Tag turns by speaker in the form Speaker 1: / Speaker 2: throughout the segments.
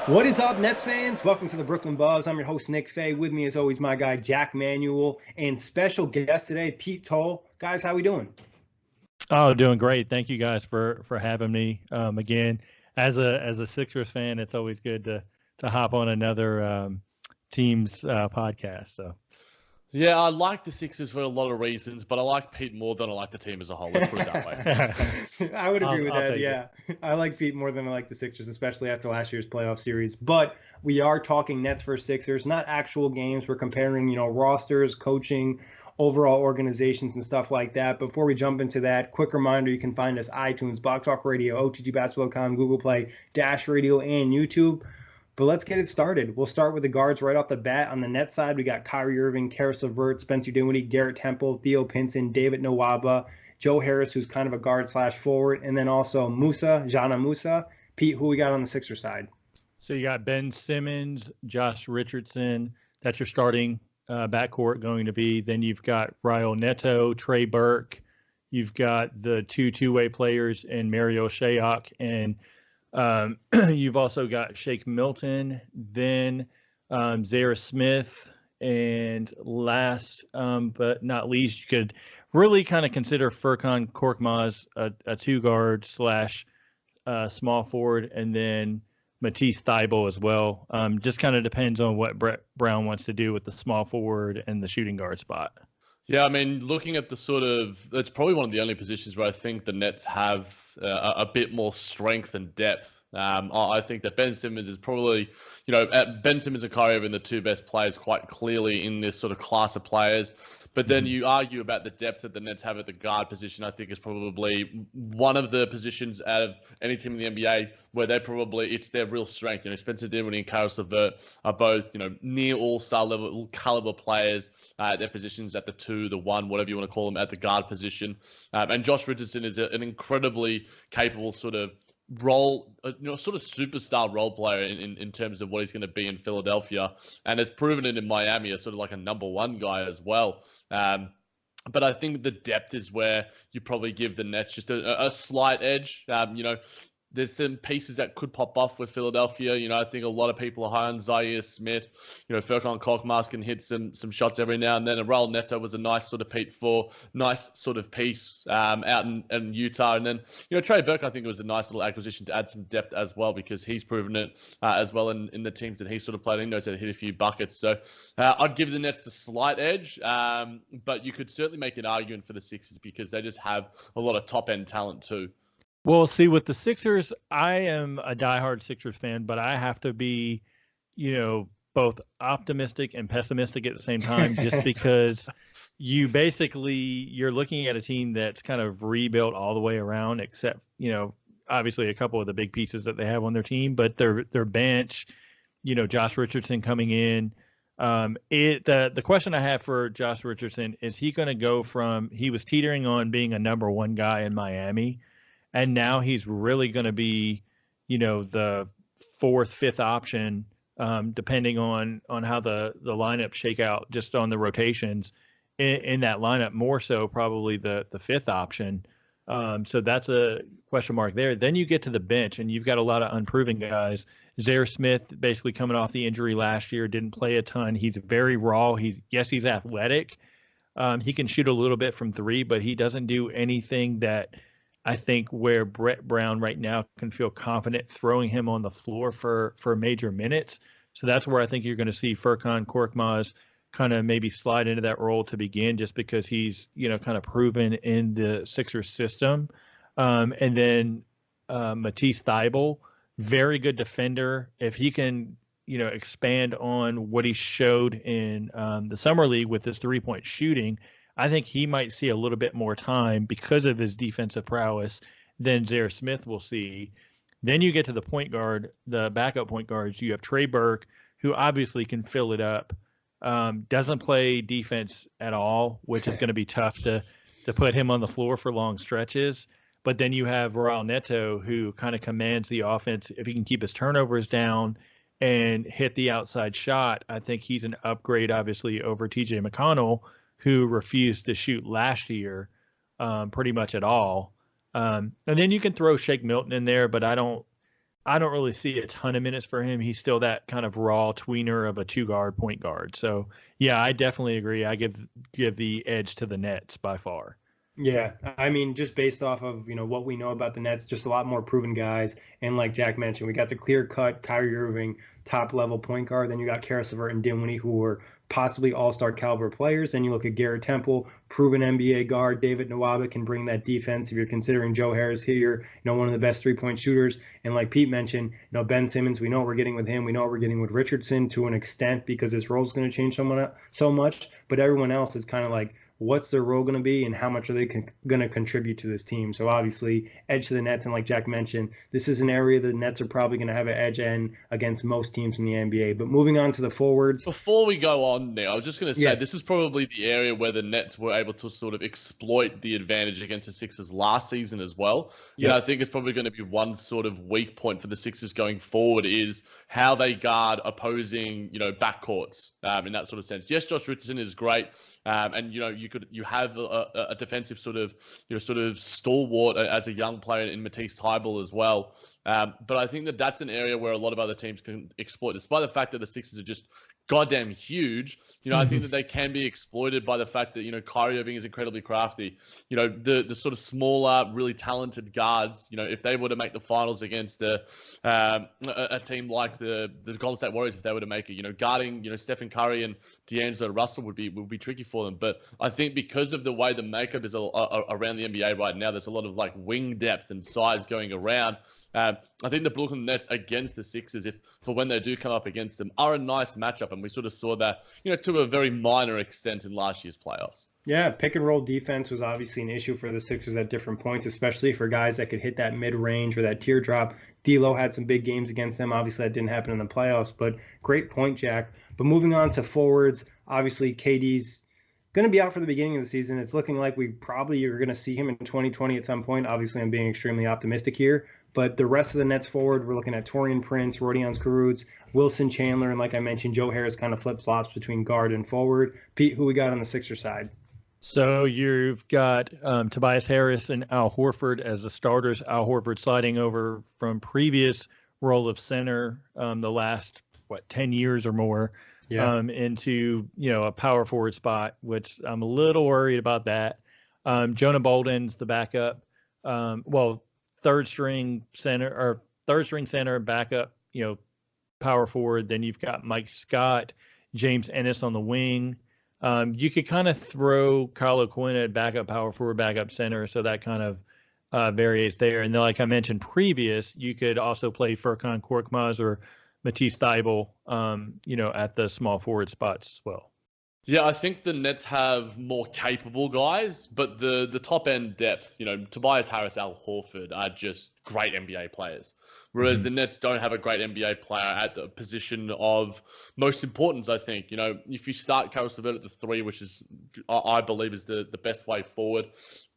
Speaker 1: What is up, Nets fans? Welcome to the Brooklyn Buzz. I'm your host, Nick Fay. With me, as always, my guy, Jack Manuel, and special guest today, Pete Toll. Guys, how we doing?
Speaker 2: Oh, doing great. Thank you guys for having me. Again, as a Sixers fan, it's always good to hop on another team's podcast. So
Speaker 3: Yeah, I like the Sixers for a lot of reasons, but I like Pete more than I like the team as a whole. Let's put it that way.
Speaker 1: I would agree with
Speaker 2: I'll
Speaker 1: that.
Speaker 2: take it.
Speaker 1: Yeah, I like Pete more than I like the Sixers, especially after last year's playoff series. But we are talking Nets versus Sixers, not actual games. We're comparing, rosters, coaching, overall organizations, and stuff like that. Before we jump into that, quick reminder: you can find us iTunes, Blog Talk Radio, OTGBasketball.com, Google Play, Dash Radio, and YouTube. But let's get it started. We'll start with the guards right off the bat. On the net side, we got Kyrie Irving, Karis LeVert, Spencer Dinwiddie, Garrett Temple, Theo Pinson, David Nwaba, Joe Harris, who's kind of a guard slash forward, and then also Jana Musa. Pete, who we got on the Sixer side?
Speaker 2: So you got Ben Simmons, Josh Richardson. That's your starting backcourt going to be. Then you've got Raul Neto, Trey Burke. You've got the two-way players in Mario Shayok and you've also got Shake Milton, then Zaire Smith, and last but not least, you could really kind of consider Furkan Korkmaz a two guard slash small forward, and then Matisse Thybulle as well. Just kind of depends on what Brett Brown wants to do with the small forward and the shooting guard spot.
Speaker 3: Yeah, I mean, looking at that's probably one of the only positions where I think the Nets have a bit more strength and depth. I think that Ben Simmons is probably, Ben Simmons and Kyrie Irving, the two best players quite clearly in this sort of class of players. But then you argue about the depth that the Nets have at the guard position. I think is probably one of the positions out of any team in the NBA where it's their real strength. Spencer Dinwiddie and Karis LeVert are both, near all-star level caliber players at their positions at the 2, the 1, whatever you want to call them, at the guard position. And Josh Richardson is an incredibly capable sort of sort of superstar role player in terms of what he's going to be in Philadelphia, and has proven it in Miami as sort of like a number one guy as well. But I think the depth is where you probably give the Nets just a slight edge. There's some pieces that could pop off with Philadelphia. I think a lot of people are high on Zaire Smith. Furkan Korkmaz can hit some shots every now and then. And Raul Neto was a nice sort of nice sort of piece out in Utah. And then, Trey Burke, I think it was a nice little acquisition to add some depth as well, because he's proven it as well in the teams that he sort of played. He knows how to hit a few buckets. So I'd give the Nets the slight edge. But you could certainly make an argument for the Sixers because they just have a lot of top-end talent too.
Speaker 2: Well, see, with the Sixers, I am a diehard Sixers fan, but I have to be, both optimistic and pessimistic at the same time, just because you're looking at a team that's kind of rebuilt all the way around, except, obviously a couple of the big pieces that they have on their team, but their bench, Josh Richardson coming in. The question I have for Josh Richardson is he going to go from, he was teetering on being a number one guy in Miami, and now he's really going to be, the fourth, fifth option, depending on how the lineup shake out just on the rotations in that lineup, more so probably the fifth option. So that's a question mark there. Then you get to the bench, and you've got a lot of unproven guys. Zaire Smith basically coming off the injury last year, didn't play a ton. He's very raw. He's athletic. He can shoot a little bit from three, but he doesn't do anything that I think where Brett Brown right now can feel confident throwing him on the floor for major minutes. So that's where I think you're going to see Furkan Korkmaz kind of maybe slide into that role to begin, just because he's, kind of proven in the Sixers system. And then Matisse Thybulle, very good defender. If he can, expand on what he showed in the summer league with his three-point shooting, I think he might see a little bit more time because of his defensive prowess than Zaire Smith will see. Then you get to the point guard, the backup point guards. You have Trey Burke, who obviously can fill it up. Doesn't play defense at all, which is going to be tough to put him on the floor for long stretches. But then you have Raul Neto, who kind of commands the offense. If he can keep his turnovers down and hit the outside shot, I think he's an upgrade, obviously, over TJ McConnell, who refused to shoot last year pretty much at all. And then you can throw Shake Milton in there, but I don't I don't really see a ton of minutes for him. He's still that kind of raw tweener of a two-guard point guard. So yeah, I definitely agree. I give the edge to the Nets by far.
Speaker 1: Yeah, I mean, just based off of what we know about the Nets, just a lot more proven guys, and like Jack mentioned, we got the clear-cut Kyrie Irving top-level point guard. Then you got Karis LeVert and Dinwiddie, who were possibly all-star caliber players. Then you look at Garrett Temple, proven NBA guard. David Nwaba can bring that defense. If you're considering Joe Harris here, one of the best three-point shooters. And like Pete mentioned, Ben Simmons, we know what we're getting with him. We know what we're getting with Richardson to an extent because his role is going to change so much. But everyone else is kind of like, what's their role going to be and how much are they going to contribute to this team? So obviously, edge to the Nets. And like Jack mentioned, this is an area the Nets are probably going to have an edge in against most teams in the NBA. But moving on to the forwards.
Speaker 3: Before we go on there, I was just going to say this is probably the area where the Nets were able to sort of exploit the advantage against the Sixers last season as well. Yeah, I think it's probably going to be one sort of weak point for the Sixers going forward is how they guard opposing, backcourts in that sort of sense. Yes, Josh Richardson is great. And you have a defensive sort of stalwart as a young player in Matisse Thybulle as well. But I think that's an area where a lot of other teams can exploit, despite the fact that the Sixers are just goddamn huge. I think that they can be exploited by the fact that, Kyrie Irving is incredibly crafty. The sort of smaller, really talented guards, if they were to make the finals against a team like the Golden State Warriors, if they were to make it, guarding, Stephen Curry and D'Angelo Russell would be tricky for them. But I think because of the way the makeup is around the NBA right now, there's a lot of like wing depth and size going around. I think the Brooklyn Nets against the Sixers, for when they do come up against them, are a nice matchup. And we sort of saw that, to a very minor extent in last year's playoffs.
Speaker 1: Yeah, pick and roll defense was obviously an issue for the Sixers at different points, especially for guys that could hit that mid-range or that teardrop. D'Lo had some big games against them. Obviously, that didn't happen in the playoffs, but great point, Jack. But moving on to forwards, obviously KD's going to be out for the beginning of the season. It's looking like we probably are going to see him in 2020 at some point. Obviously, I'm being extremely optimistic here. But the rest of the Nets forward, we're looking at Taurean Prince, Rodions Kurucs, Wilson Chandler, and like I mentioned, Joe Harris kind of flip-flops between guard and forward. Pete, who we got on the Sixers side?
Speaker 2: So you've got Tobias Harris and Al Horford as the starters. Al Horford sliding over from previous role of center the last, 10 years or more into, a power forward spot, which I'm a little worried about that. Jonah Bolden's the backup. Third string center, backup, power forward. Then you've got Mike Scott, James Ennis on the wing. You could kind of throw Kyle O'Quinn at backup power forward, backup center. So that kind of varies there. And then, like I mentioned previous, you could also play Furkan Korkmaz or Matisse Thybulle, at the small forward spots as well.
Speaker 3: Yeah, I think the Nets have more capable guys, but the top end depth, Tobias Harris, Al Horford are just great NBA players. Whereas the Nets don't have a great NBA player at the position of most importance, I think. If you start Karis LeVert at the 3, which is, I believe, is the best way forward.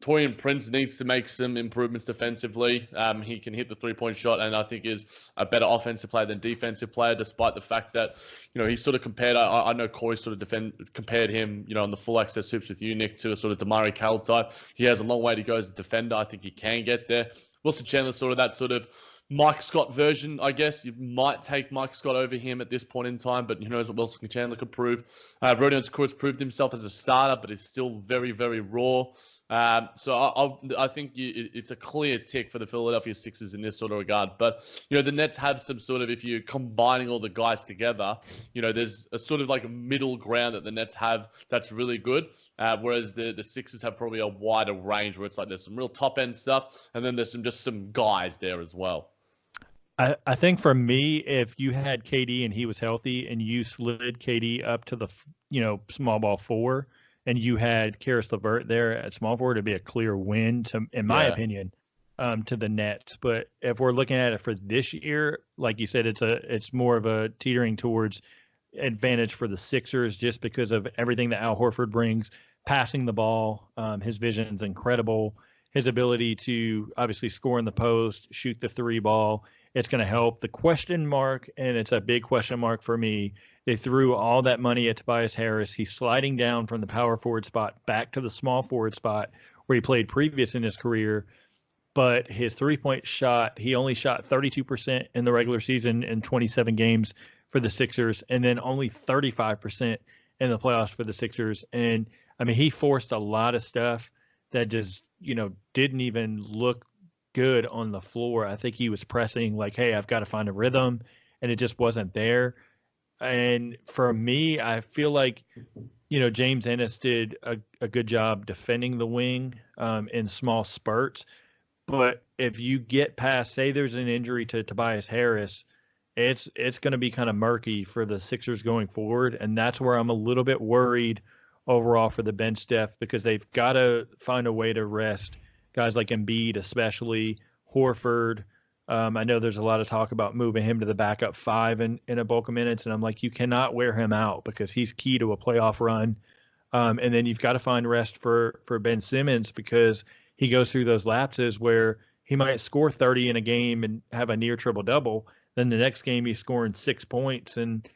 Speaker 3: Taurean Prince needs to make some improvements defensively. He can hit the 3-point shot and I think is a better offensive player than defensive player, despite the fact that, he's sort of compared, I know Corey sort of compared him, on the Full Access Hoops with you, Nick, to a sort of DeMarie Carroll type. He has a long way to go as a defender. I think he can get there. Wilson Chandler sort of that sort of Mike Scott version, I guess. You might take Mike Scott over him at this point in time, but who knows what Wilson Chandler could prove. Rodions Kurucs proved himself as a starter, but is still very, very raw. So I think it's a clear tick for the Philadelphia Sixers in this sort of regard. But, the Nets have some sort of, if you're combining all the guys together, there's a sort of like a middle ground that the Nets have that's really good. Whereas the Sixers have probably a wider range where it's like there's some real top end stuff and then there's just some guys there as well.
Speaker 2: I think for me, if you had KD and he was healthy and you slid KD up to the, small ball 4 and you had Karis LeVert there at small forward, it'd be a clear win, in my opinion, to the Nets. But if we're looking at it for this year, like you said, it's more of a teetering towards advantage for the Sixers just because of everything that Al Horford brings, passing the ball. His vision's incredible. His ability to obviously score in the post, shoot the 3 ball. It's going to help. The question mark, and it's a big question mark for me, they threw all that money at Tobias Harris. He's sliding down from the power forward spot back to the small forward spot where he played previous in his career. but his 3-point shot, he only shot 32% in the regular season in 27 games for the Sixers, and then only 35% in the playoffs for the Sixers. And I mean, he forced a lot of stuff that just, didn't even look good on the floor. I think he was pressing like, hey, I've got to find a rhythm, and it just wasn't there. And for me, I feel like, James Ennis did a good job defending the wing in small spurts. But if you get past, say there's an injury to Tobias Harris, it's going to be kind of murky for the Sixers going forward. And that's where I'm a little bit worried overall for the bench depth, because they've got to find a way to rest guys like Embiid, especially Horford. I know there's a lot of talk about moving him to the backup 5 in a bulk of minutes, and I'm like, you cannot wear him out because he's key to a playoff run. And then you've got to find rest for Ben Simmons, because he goes through those lapses where he might score 30 in a game and have a near triple-double. Then the next game he's scoring 6 points and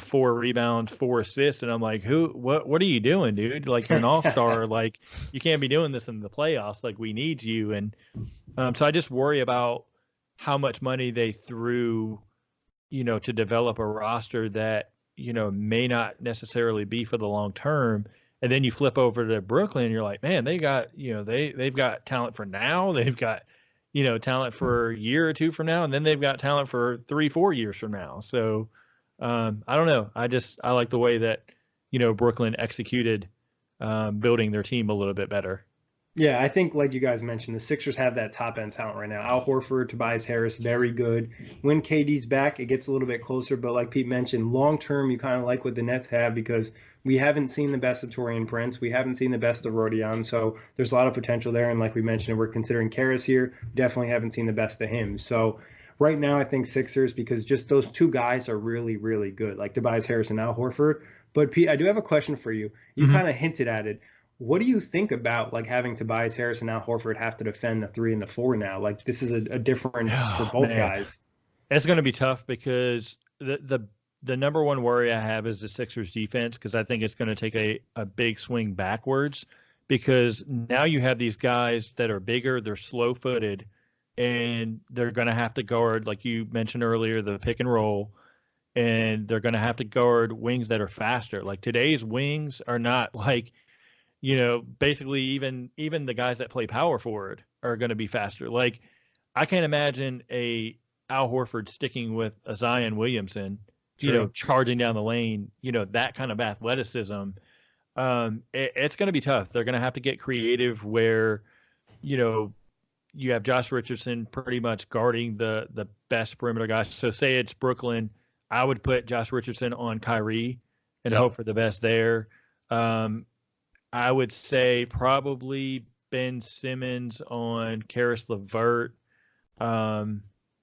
Speaker 2: 4 rebounds, 4 assists, and I'm like, what are you doing, dude? Like, you're an all-star. Like, you can't be doing this in the playoffs. Like, we need you. And so I just worry about how much money they threw, to develop a roster that, may not necessarily be for the long term. And then you flip over to Brooklyn and you're like, man, they got, they've got talent for now. They've got, talent for a year or two from now. And then they've got talent for 3-4 years from now. So I don't know. I like the way that, Brooklyn executed building their team a little bit better.
Speaker 1: Yeah, I think, like you guys mentioned, the Sixers have that top-end talent right now. Al Horford, Tobias Harris, very good. When KD's back, it gets a little bit closer. But like Pete mentioned, long-term, you kind of like what the Nets have, because we haven't seen the best of Taurean Prince. We haven't seen the best of Rodion. So there's a lot of potential there. And like we mentioned, we're considering Karras here. Definitely haven't seen the best of him. So right now, I think Sixers, because just those two guys are really, really good, like Tobias Harris and Al Horford. But Pete, I do have a question for you. You kind of hinted at it. What do you think about like having Tobias Harris and Al Horford have to defend the 3 and the 4 now? Like, this is a difference for both guys.
Speaker 2: It's going to be tough, because the number one worry I have is the Sixers defense, because I think it's going to take a big swing backwards, because now you have these guys that are bigger, they're slow-footed, and they're going to have to guard, like you mentioned earlier, the pick and roll, and they're going to have to guard wings that are faster. Like, today's wings are not like, basically even the guys that play power forward are going to be faster. Like, I can't imagine a Al Horford sticking with a Zion Williamson, charging down the lane, that kind of athleticism. It's going to be tough. They're going to have to get creative where, you have Josh Richardson pretty much guarding the best perimeter guys. So say it's Brooklyn, I would put Josh Richardson on Kyrie and hope for the best there. I would say probably Ben Simmons on Karis LeVert, and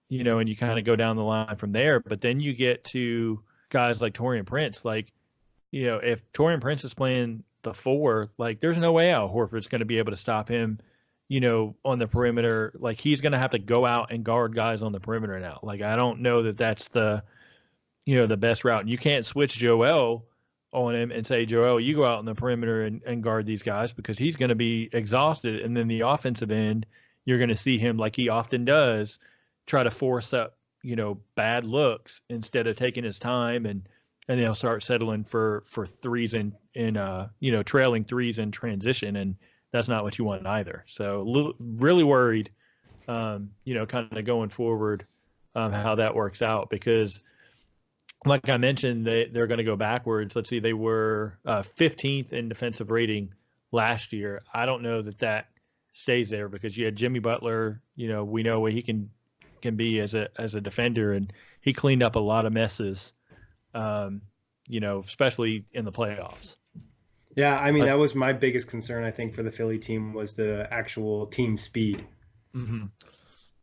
Speaker 2: you kind of go down the line from there. But then you get to guys like Taurean Prince. Like, if Taurean Prince is playing the 4, like, there's no way Al Horford's going to be able to stop him, on the perimeter. Like, he's going to have to go out and guard guys on the perimeter now. Like, I don't know that that's the best route. And you can't switch Joel on him and say, Joel, you go out on the perimeter and guard these guys, because he's going to be exhausted. And then the offensive end, you're going to see him, like he often does, try to force up, bad looks instead of taking his time, and they'll start settling for threes in trailing threes in transition. And that's not what you want either. So really worried, kind of going forward, how that works out, because like I mentioned, they're going to go backwards. Let's see, they were 15th in defensive rating last year. I don't know that stays there, because you had Jimmy Butler. We know what he can be as a defender, and he cleaned up a lot of messes, especially in the playoffs.
Speaker 1: Yeah, I mean, that was my biggest concern, I think, for the Philly team, was the actual team speed.
Speaker 2: Mm-hmm.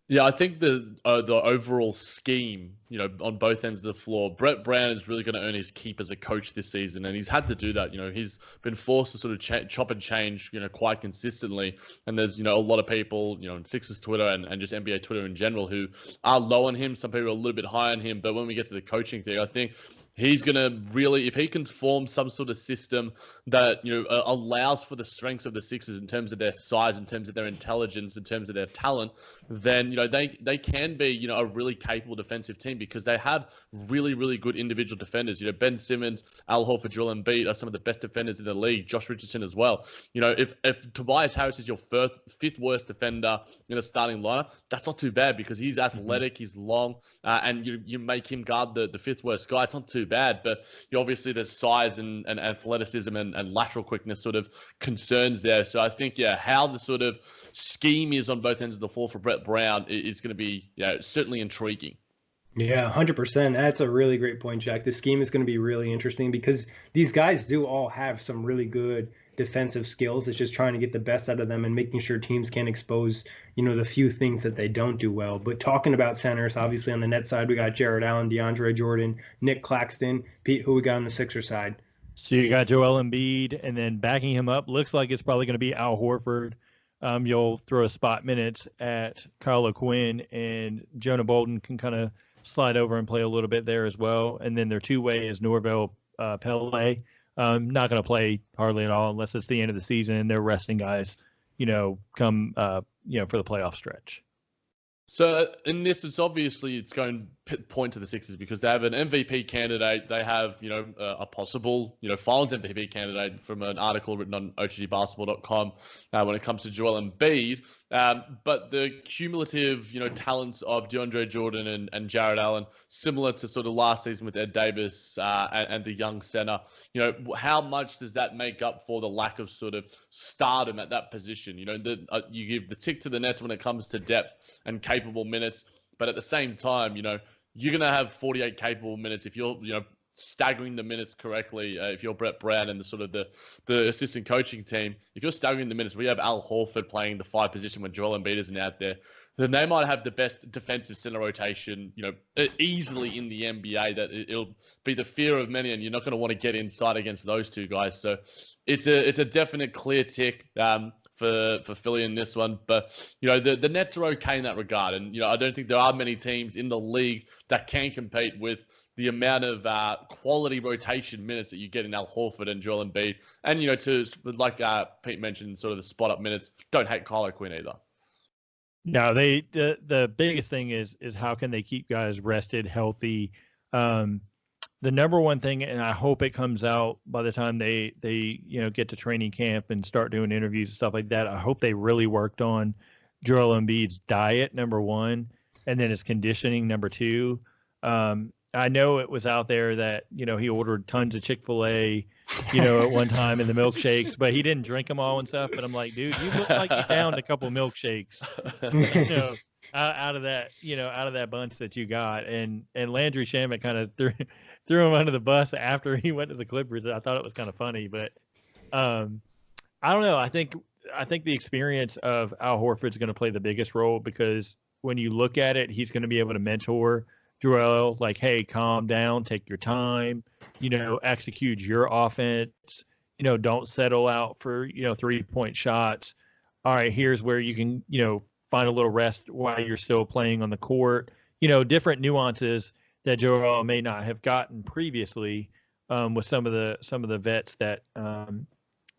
Speaker 3: Yeah, I think the overall scheme, on both ends of the floor, Brett Brown is really going to earn his keep as a coach this season, and he's had to do that. He's been forced to sort of chop and change, quite consistently. And there's, a lot of people, on Sixers Twitter and just NBA Twitter in general, who are low on him. Some people are a little bit high on him. But when we get to the coaching thing, I think he's going to really, if he can form some sort of system that, allows for the strengths of the Sixers in terms of their size, in terms of their intelligence, in terms of their talent, then, they can be, a really capable defensive team because they have really, really good individual defenders. Ben Simmons, Al Horford, Joel Embiid are some of the best defenders in the league. Josh Richardson as well. If Tobias Harris is your fifth worst defender in a starting lineup, that's not too bad because he's athletic, he's long, and you make him guard the fifth worst guy. It's not too bad, but obviously there's size and athleticism and lateral quickness sort of concerns there. So I think, how the sort of scheme is on both ends of the floor for Brett Brown is going to be certainly intriguing.
Speaker 1: Yeah, 100%. That's a really great point, Jack. The scheme is going to be really interesting because these guys do all have some really good defensive skills. It's just trying to get the best out of them and making sure teams can expose, the few things that they don't do well. But talking about centers, obviously on the net side, we got Jarrett Allen, DeAndre Jordan, Nick Claxton. Pete, who we got on the Sixers side?
Speaker 2: So you got Joel Embiid, and then backing him up, looks like it's probably going to be Al Horford. You'll throw a spot minutes at Kyle O'Quinn, and Jonah Bolden can kind of slide over and play a little bit there as well. And then their two-way is Norvell Pele. Not going to play hardly at all unless it's the end of the season and they're resting guys, come, for the playoff stretch.
Speaker 3: So in this, it's going to point to the Sixers because they have an MVP candidate. They have, a possible, finals MVP candidate from an article written on OTGBasketball.com when it comes to Joel Embiid. But the cumulative, talents of DeAndre Jordan and Jarrett Allen, similar to sort of last season with Ed Davis and the young center, how much does that make up for the lack of sort of stardom at that position? You give the tick to the Nets when it comes to depth and capable minutes, but at the same time, you're going to have 48 capable minutes if you're, staggering the minutes correctly. If you're Brett Brown and the sort of the assistant coaching team, if you're staggering the minutes, we have Al Horford playing the 5 position when Joel Embiid isn't out there, then they might have the best defensive center rotation, easily in the NBA. That it'll be the fear of many, and you're not going to want to get inside against those two guys. So it's a definite clear tick for Philly in this one. But, the Nets are okay in that regard. And, I don't think there are many teams in the league that can compete with the amount of quality rotation minutes that you get in Al Horford and Joel Embiid. And, like Pete mentioned, sort of the spot-up minutes, don't hate Kyle O'Quinn either.
Speaker 2: No, the biggest thing is how can they keep guys rested, healthy. The number one thing, and I hope it comes out by the time they get to training camp and start doing interviews and stuff like that, I hope they really worked on Joel Embiid's diet, number one, and then his conditioning, number two. I know it was out there that, he ordered tons of Chick-fil-A, at one time in the milkshakes, but he didn't drink them all and stuff. But I'm like, dude, you look like you downed a couple milkshakes, out of that bunch that you got. And Landry Shamet kind of threw him under the bus after he went to the Clippers. I thought it was kind of funny, but I don't know. I think the experience of Al Horford is going to play the biggest role because when you look at it, he's going to be able to mentor Joel, like, hey, calm down, take your time, execute your offense, don't settle out for, 3-point shots. All right, here's where you can, find a little rest while you're still playing on the court, different nuances that Joel may not have gotten previously with some of the vets that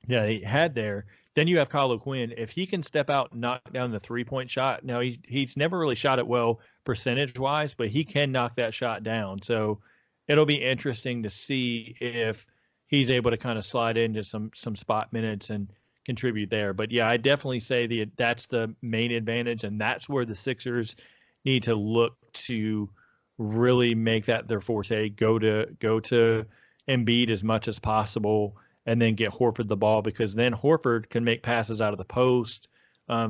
Speaker 2: he had there. Then you have Kyle O'Quinn. If he can step out and knock down the 3-point shot, now he's never really shot it well percentage-wise, but he can knock that shot down. So it'll be interesting to see if he's able to kind of slide into some spot minutes and contribute there. But, yeah, I definitely say that's the main advantage, and that's where the Sixers need to look to really make that their forte, go to Embiid as much as possible, and then get Horford the ball, because then Horford can make passes out of the post,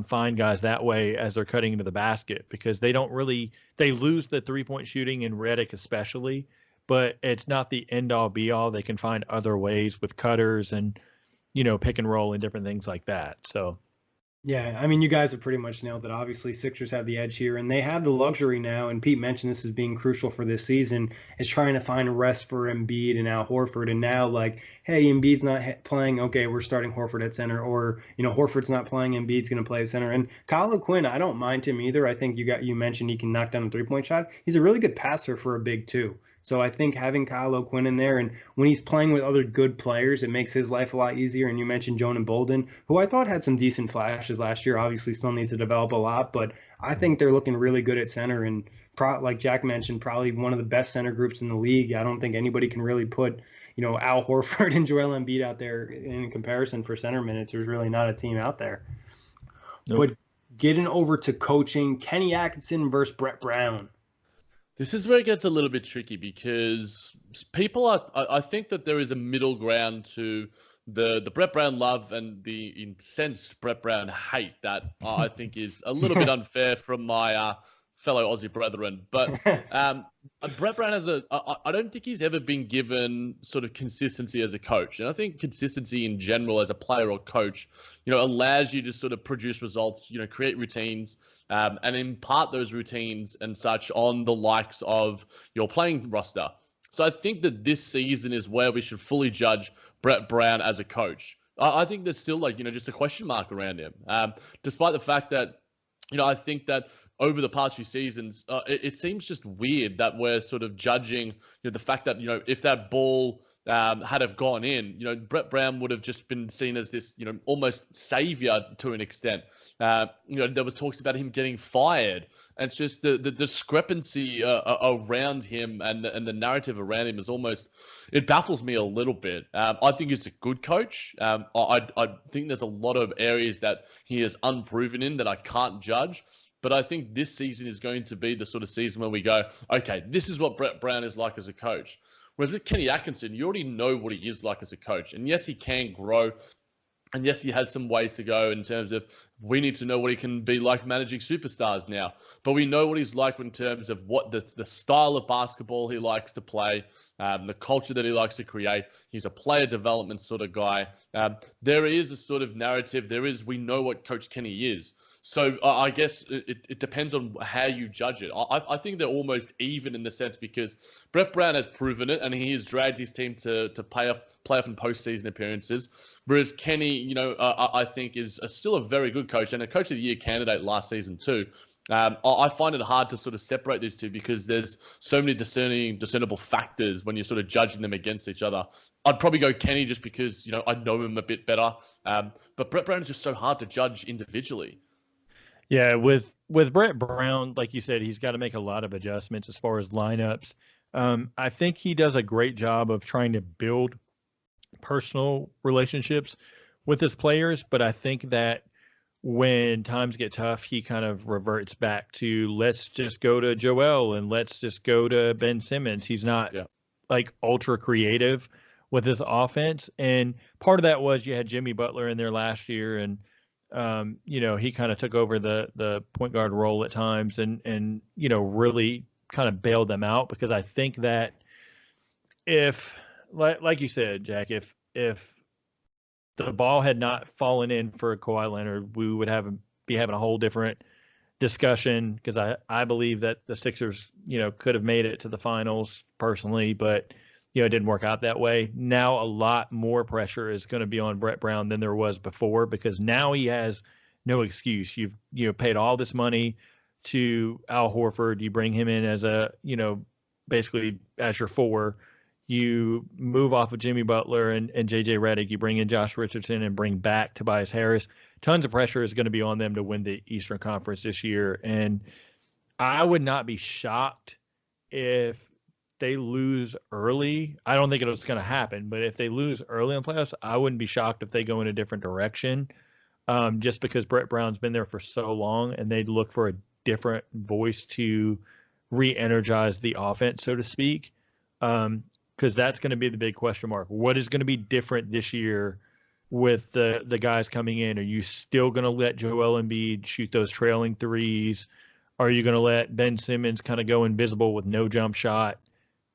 Speaker 2: find guys that way as they're cutting into the basket, because they lose the 3-point shooting in Redick especially, but it's not the end all be all. They can find other ways with cutters and, pick and roll and different things like that. So.
Speaker 1: Yeah, I mean, you guys have pretty much nailed it. Obviously, Sixers have the edge here, and they have the luxury now, and Pete mentioned this as being crucial for this season, is trying to find rest for Embiid and Al Horford. And now, like, hey, Embiid's not playing, okay, we're starting Horford at center, or, Horford's not playing, Embiid's going to play at center. And Kyle O'Quinn, I don't mind him either. I think you mentioned he can knock down a 3-point shot. He's a really good passer for a big two. So I think having Kyle O'Quinn in there, and when he's playing with other good players, it makes his life a lot easier. And you mentioned Jonan Bolden, who I thought had some decent flashes last year. Obviously, still needs to develop a lot, but I think they're looking really good at center. And like Jack mentioned, probably one of the best center groups in the league. I don't think anybody can really put Al Horford and Joel Embiid out there in comparison for center minutes. There's really not a team out there. Nope. But getting over to coaching, Kenny Atkinson versus Brett Brown.
Speaker 3: This is where it gets a little bit tricky because I think that there is a middle ground to the Brett Brown love and the incensed Brett Brown hate that I think is a little bit unfair from my fellow Aussie brethren. But Brett Brown I don't think he's ever been given sort of consistency as a coach. And I think consistency in general as a player or coach, allows you to sort of produce results, create routines, and impart those routines and such on the likes of your playing roster. So I think that this season is where we should fully judge Brett Brown as a coach. I think there's still just a question mark around him, despite the fact that, I think that over the past few seasons, it seems just weird that we're sort of judging, the fact that, if that ball had have gone in, Brett Brown would have just been seen as this, almost savior to an extent. There were talks about him getting fired. And it's just the discrepancy around him and the narrative around him is it baffles me a little bit. I think he's a good coach. I think there's a lot of areas that he is unproven in that I can't judge. But I think this season is going to be the sort of season where we go, okay, this is what Brett Brown is like as a coach. Whereas with Kenny Atkinson, you already know what he is like as a coach. And yes, he can grow. And yes, he has some ways to go in terms of we need to know what he can be like managing superstars now. But we know what he's like in terms of what the style of basketball he likes to play, the culture that he likes to create. He's a player development sort of guy. There is a sort of narrative. We know what Coach Kenny is. So I guess it depends on how you judge it. I think they're almost even in the sense because Brett Brown has proven it and he has dragged his team to playoff and postseason appearances. Whereas Kenny, I think is still a very good coach and a coach of the year candidate last season too. I find it hard to sort of separate these two because there's so many discernible factors when you're sort of judging them against each other. I'd probably go Kenny just because, I know him a bit better. But Brett Brown is just so hard to judge individually.
Speaker 2: Yeah, with Brett Brown, like you said, he's got to make a lot of adjustments as far as lineups. I think he does a great job of trying to build personal relationships with his players, but I think that when times get tough, he kind of reverts back to let's just go to Joel and let's just go to Ben Simmons. He's not like ultra creative with his offense. And part of that was you had Jimmy Butler in there last year and he kind of took over the point guard role at times and really kind of bailed them out because I think that if, like you said, Jack, if the ball had not fallen in for Kawhi Leonard, we would be having a whole different discussion because I believe that the Sixers, could have made it to the finals personally, but it didn't work out that way. Now a lot more pressure is going to be on Brett Brown than there was before because now he has no excuse. You've paid all this money to Al Horford. You bring him in as basically as your four. You move off of Jimmy Butler and JJ Redick. You bring in Josh Richardson and bring back Tobias Harris. Tons of pressure is going to be on them to win the Eastern Conference this year. And I would not be shocked if they lose early. I don't think it's going to happen, but if they lose early in playoffs, I wouldn't be shocked if they go in a different direction just because Brett Brown's been there for so long and they'd look for a different voice to re-energize the offense, so to speak, because that's going to be the big question mark. What is going to be different this year with the guys coming in? Are you still going to let Joel Embiid shoot those trailing threes? Are you going to let Ben Simmons kind of go invisible with no jump shot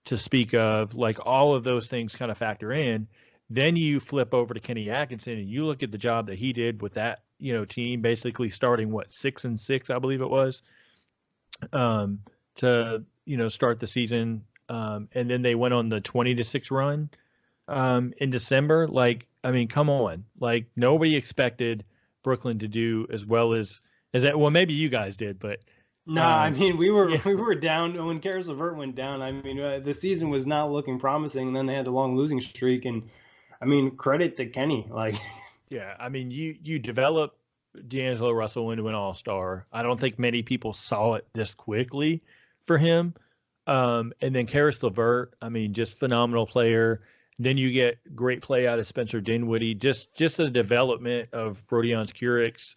Speaker 2: to speak of? Like all of those things kind of factor in. Then you flip over to Kenny Atkinson and you look at the job that he did with that, team basically starting 6-6, I believe it was, to, start the season. And then they went on the 20-6 run in December. Come on. Like nobody expected Brooklyn to do as well as that. Well, maybe you guys did, but
Speaker 1: No, I mean we were
Speaker 2: Yeah.
Speaker 1: we were down when Karis LeVert went down. I mean the season was not looking promising, and then they had the long losing streak. And I mean credit to Kenny, like
Speaker 2: Yeah, I mean, you develop D'Angelo Russell into an all-star. I don't think many people saw it this quickly for him. And then Karis LeVert, I mean, just phenomenal player. Then you get great play out of Spencer Dinwiddie. Just the development of Rodion Kurix,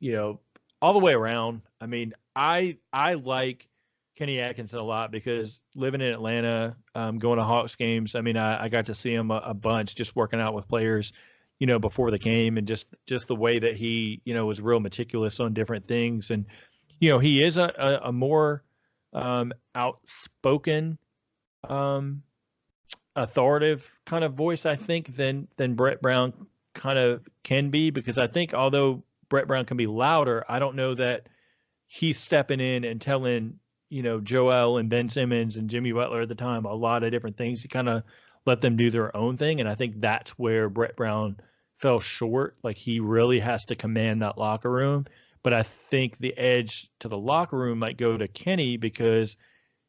Speaker 2: you know, all the way around. I mean, I like Kenny Atkinson a lot because living in Atlanta, going to Hawks games. I mean, I got to see him a bunch, just working out with players, you know, before the game, and just the way that he, you know, was real meticulous on different things. And you know, he is a more outspoken, authoritative kind of voice, I think, than Brett Brown kind of can be, because I think although Brett Brown can be louder, I don't know that he's stepping in and telling, you know, Joel and Ben Simmons and Jimmy Butler at the time a lot of different things. He kind of let them do their own thing. And I think that's where Brett Brown fell short. Like, he really has to command that locker room. But I think the edge to the locker room might go to Kenny, because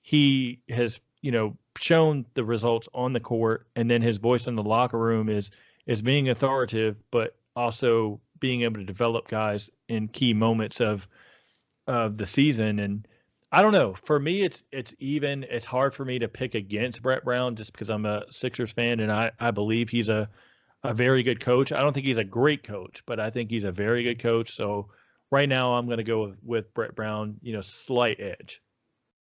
Speaker 2: he has, you know, shown the results on the court, and then his voice in the locker room is being authoritative, but also being able to develop guys in key moments of the season. And I don't know, for me, it's hard for me to pick against Brett Brown just because I'm a Sixers fan, and I believe he's a very good coach. I don't think he's a great coach, but I think he's a very good coach. So right now I'm going to go with Brett Brown, you know, slight edge.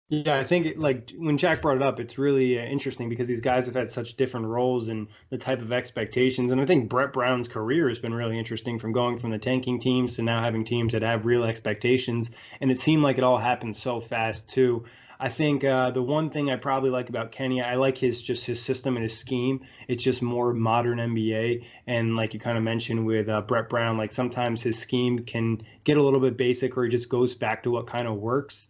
Speaker 1: Yeah, I think like when Jack brought it up, it's really interesting because these guys have had such different roles and the type of expectations. And I think Brett Brown's career has been really interesting, from going from the tanking teams to now having teams that have real expectations. And it seemed like it all happened so fast too. I think the one thing I probably like about Kenny, I like his system and his scheme. It's just more modern NBA. And like you kind of mentioned with Brett Brown, like sometimes his scheme can get a little bit basic, or he just goes back to what kind of works.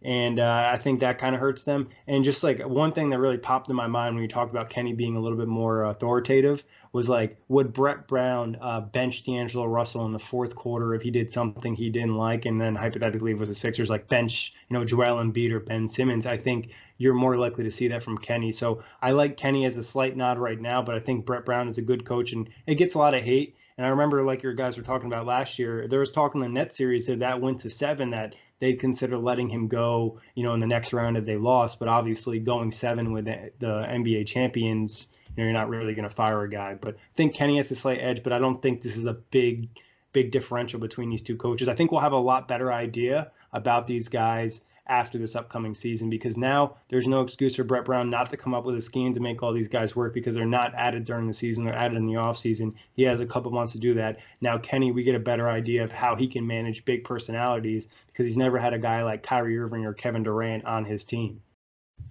Speaker 1: And I think that kind of hurts them. And just like one thing that really popped in my mind when you talked about Kenny being a little bit more authoritative was like, would Brett Brown bench D'Angelo Russell in the fourth quarter if he did something he didn't like, and then hypothetically with the Sixers like bench, you know, Joel Embiid or Ben Simmons? I think you're more likely to see that from Kenny. So I like Kenny as a slight nod right now, but I think Brett Brown is a good coach, and it gets a lot of hate. And I remember, like your guys were talking about last year, there was talk in the Nets series that went to 7 that they'd consider letting him go, you know, in the next round if they lost. But obviously going 7 with the NBA champions, you know, you're not really going to fire a guy. But I think Kenny has a slight edge, but I don't think this is a big differential between these two coaches. I think we'll have a lot better idea about these guys after this upcoming season, because now there's no excuse for Brett Brown not to come up with a scheme to make all these guys work, because they're not added during the season, they're added in the off season. He has a couple months to do that. Now Kenny, we get a better idea of how he can manage big personalities, because he's never had a guy like Kyrie Irving or Kevin Durant on his team.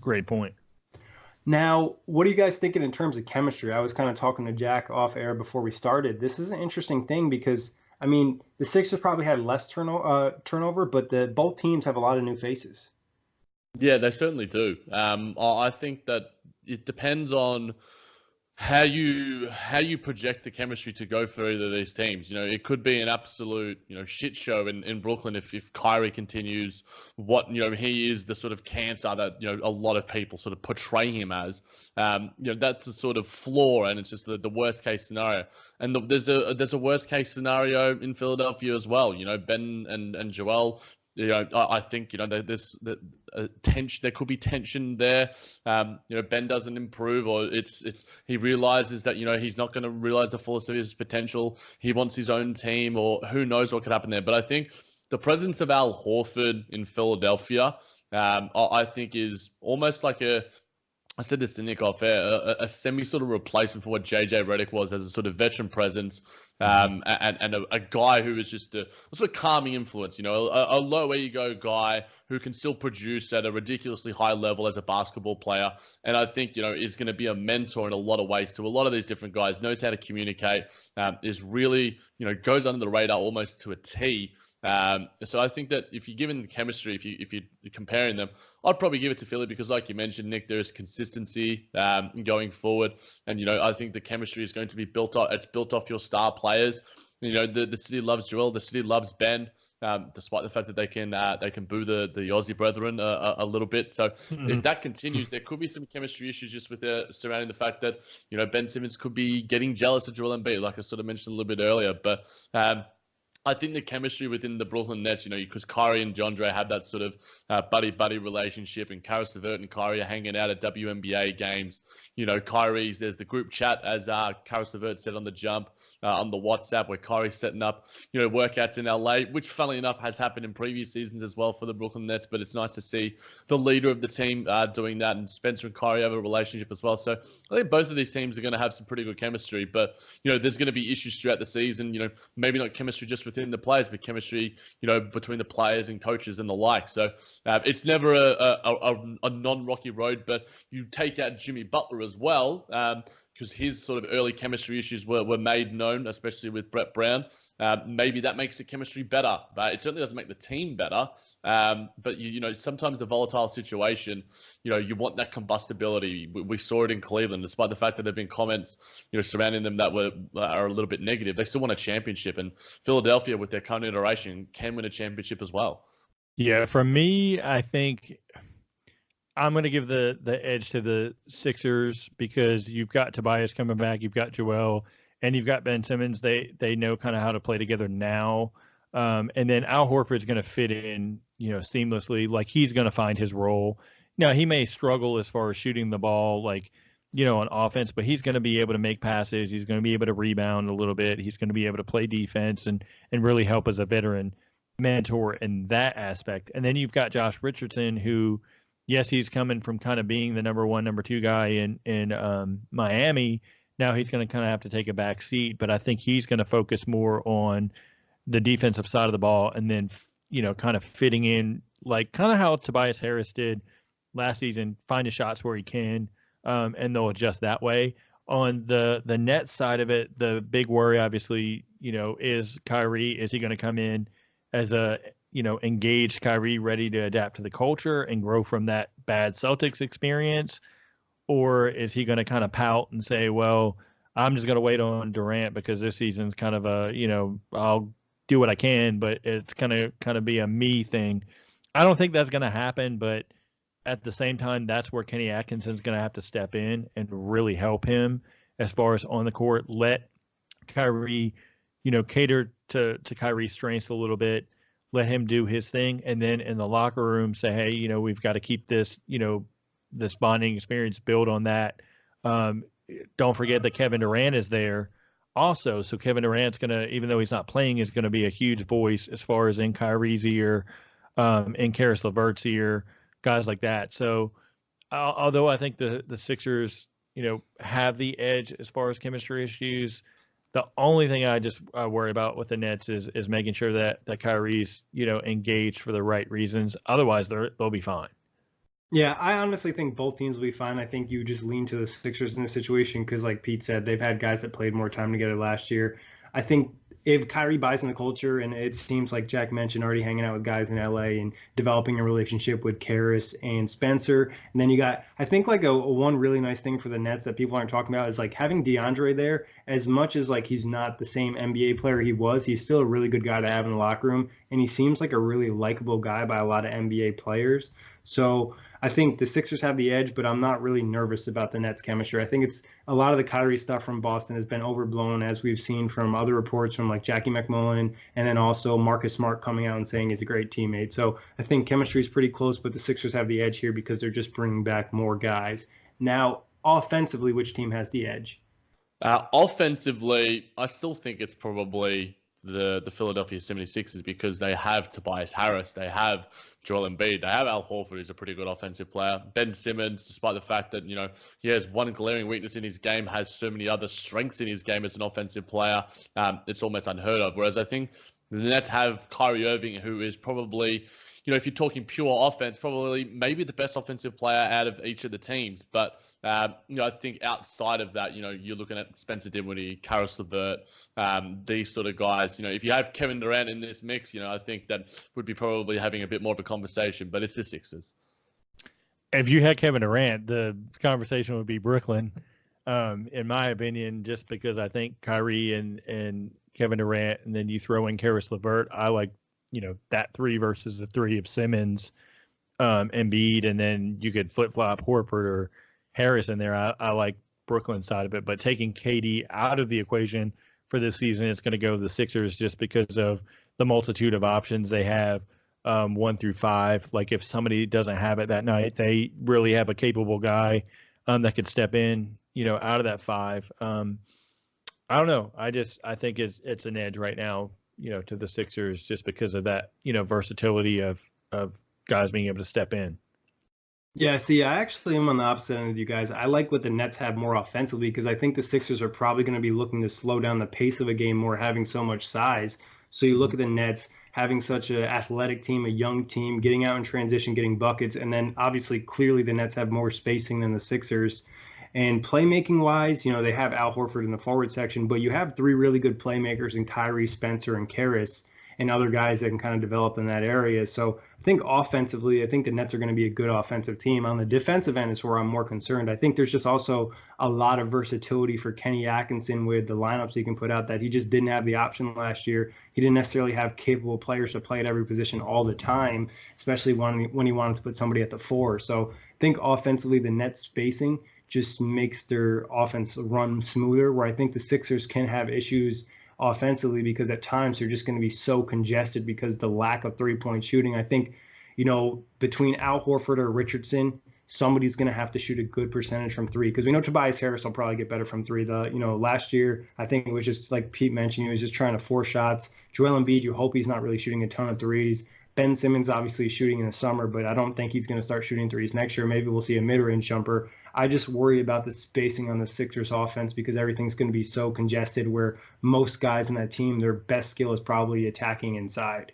Speaker 2: Great point.
Speaker 1: Now, what are you guys thinking in terms of chemistry? I was kind of talking to Jack off air before we started. This is an interesting thing because, I mean, the Sixers probably had less turnover, but both teams have a lot of new faces.
Speaker 3: Yeah, they certainly do. I think that it depends on how you project the chemistry to go for either of these teams. You know, it could be an absolute, you know, shit show in Brooklyn if Kyrie continues what, you know, he is, the sort of cancer that, you know, a lot of people sort of portray him as. You know, that's the sort of flaw, and it's just the worst case scenario. And there's a worst case scenario in Philadelphia as well. You know, Ben and Joel. You know, I think, you know, there's tension. There could be tension there. You know, Ben doesn't improve, or he realizes that, you know, he's not going to realize the fullest of his potential. He wants his own team, or who knows what could happen there. But I think the presence of Al Horford in Philadelphia, I think, is almost like I said this to Nick off air, a semi sort of replacement for what JJ Redick was, as a sort of veteran presence, and a guy who is just a sort of calming influence, you know, a low ego guy who can still produce at a ridiculously high level as a basketball player. And I think, you know, is going to be a mentor in a lot of ways to a lot of these different guys, knows how to communicate, is really, you know, goes under the radar almost to a T. So I think that if you're given the chemistry, if you're comparing them, I'd probably give it to Philly, because like you mentioned, Nick, there's consistency going forward. And, you know, I think the chemistry is going to be built off. It's built off your star players. You know, the city loves Joel. The city loves Ben. despite the fact that they can boo the Aussie brethren a little bit. So if that continues, there could be some chemistry issues just with surrounding the fact that Ben Simmons could be getting jealous of Joel Embiid, like I sort of mentioned a little bit earlier. But I think the chemistry within the Brooklyn Nets, because Kyrie and DeAndre have that sort of buddy-buddy relationship, and Karis LeVert and Kyrie are hanging out at WNBA games. There's the group chat, as Karis LeVert said on the jump, on the WhatsApp, where Kyrie's setting up, workouts in LA, which funnily enough has happened in previous seasons as well for the Brooklyn Nets. But it's nice to see the leader of the team doing that, and Spencer and Kyrie have a relationship as well. So I think both of these teams are going to have some pretty good chemistry, but there's going to be issues throughout the season. Maybe not chemistry just within the players, but chemistry, between the players and coaches and the like. So it's never a non-rocky road, but you take out Jimmy Butler as well, because his sort of early chemistry issues were made known, especially with Brett Brown. Maybe that makes the chemistry better, but it certainly doesn't make the team better. But sometimes a volatile situation, you want that combustibility. We saw it in Cleveland, despite the fact that there've been comments, surrounding them that are a little bit negative. They still want a championship, and Philadelphia, with their current iteration, can win a championship as well.
Speaker 2: Yeah, for me, I think I'm going to give the edge to the Sixers, because you've got Tobias coming back, you've got Joel, and you've got Ben Simmons. They know kind of how to play together now. And then Al Horford's going to fit in, seamlessly. Like, he's going to find his role. Now, he may struggle as far as shooting the ball, on offense, but he's going to be able to make passes. He's going to be able to rebound a little bit. He's going to be able to play defense and really help as a veteran mentor in that aspect. And then you've got Josh Richardson, who, yes, he's coming from kind of being the number one, number two guy in Miami. Now he's going to kind of have to take a back seat, but I think he's going to focus more on the defensive side of the ball, and then, kind of fitting in, like kind of how Tobias Harris did last season, find his shots where he can, and they'll adjust that way. On the net side of it, the big worry, obviously, is Kyrie. Is he going to come in as a engaged Kyrie, ready to adapt to the culture and grow from that bad Celtics experience? Or is he going to kind of pout and say, well, I'm just going to wait on Durant because this season's kind of I'll do what I can, but it's going to kind of be a me thing. I don't think that's going to happen, but at the same time, that's where Kenny Atkinson's going to have to step in and really help him as far as on the court. Let Kyrie, cater to Kyrie's strengths a little bit. Let him do his thing, and then in the locker room say, hey, we've got to keep this, this bonding experience, build on that. Don't forget that Kevin Durant is there also. So Kevin Durant's going to, even though he's not playing, is going to be a huge voice as far as in Kyrie's ear, in Karis LeVert's ear, guys like that. So although I think the Sixers, have the edge as far as chemistry issues, the only thing I worry about with the Nets is making sure that Kyrie's, engaged for the right reasons. Otherwise, they'll be fine.
Speaker 1: Yeah, I honestly think both teams will be fine. I think you just lean to the Sixers in this situation because, like Pete said, they've had guys that played more time together last year. I think if Kyrie buys in the culture, and it seems like Jack mentioned, already hanging out with guys in LA and developing a relationship with Karis and Spencer. And then you got, I think, like a one really nice thing for the Nets that people aren't talking about is like having DeAndre there. As much as like he's not the same NBA player he was, he's still a really good guy to have in the locker room. And he seems like a really likable guy by a lot of NBA players. So I think the Sixers have the edge, but I'm not really nervous about the Nets' chemistry. I think it's a lot of the Kyrie stuff from Boston has been overblown, as we've seen from other reports from like Jackie McMullen, and then also Marcus Smart coming out and saying he's a great teammate. So I think chemistry is pretty close, but the Sixers have the edge here because they're just bringing back more guys. Now, offensively, which team has the edge?
Speaker 3: Offensively, I still think it's probably the Philadelphia 76ers because they have Tobias Harris, they have Joel Embiid, they have Al Horford, who's a pretty good offensive player. Ben Simmons, despite the fact that, he has one glaring weakness in his game, has so many other strengths in his game as an offensive player, it's almost unheard of. Whereas I think the Nets have Kyrie Irving, who is probably, if you're talking pure offense, probably maybe the best offensive player out of each of the teams. But, I think outside of that, you're looking at Spencer Dinwiddie, Karis LeVert, these sort of guys. If you have Kevin Durant in this mix, I think that would be probably having a bit more of a conversation. But it's the Sixers.
Speaker 2: If you had Kevin Durant, the conversation would be Brooklyn, in my opinion, just because I think Kyrie and Kevin Durant, and then you throw in Karis LeVert, I like that 3 versus the 3 of Simmons, Embiid, and then you could flip flop Horford or Harris in there. I like Brooklyn's side of it, but taking KD out of the equation for this season, it's going to go the Sixers just because of the multitude of options they have, 1 through 5. Like if somebody doesn't have it that night, they really have a capable guy that could step in, out of that 5. I don't know. I think it's an edge right now, to the Sixers just because of that, versatility of guys being able to step in.
Speaker 1: Yeah, see, I actually am on the opposite end of you guys. I like what the Nets have more offensively because I think the Sixers are probably going to be looking to slow down the pace of a game more, having so much size. So you look at the Nets having such an athletic team, a young team, getting out in transition, getting buckets, and then obviously clearly the Nets have more spacing than the Sixers. And playmaking wise, they have Al Horford in the forward section, but you have 3 really good playmakers in Kyrie, Spencer, and Karras, and other guys that can kind of develop in that area. So I think offensively, I think the Nets are going to be a good offensive team. On the defensive end is where I'm more concerned. I think there's just also a lot of versatility for Kenny Atkinson with the lineups he can put out that he just didn't have the option last year. He didn't necessarily have capable players to play at every position all the time, especially when he wanted to put somebody at the 4. So I think offensively, the Nets spacing just makes their offense run smoother, where I think the Sixers can have issues offensively because at times they're just going to be so congested because the lack of 3-point shooting. I think, between Al Horford or Richardson, somebody's going to have to shoot a good percentage from 3 because we know Tobias Harris will probably get better from 3. Last year, I think it was just like Pete mentioned, he was just trying to force shots. Joel Embiid, you hope he's not really shooting a ton of 3s. Ben Simmons obviously shooting in the summer, but I don't think he's going to start shooting 3s next year. Maybe we'll see a mid-range jumper. I just worry about the spacing on the Sixers offense because everything's going to be so congested where most guys in that team, their best skill is probably attacking inside.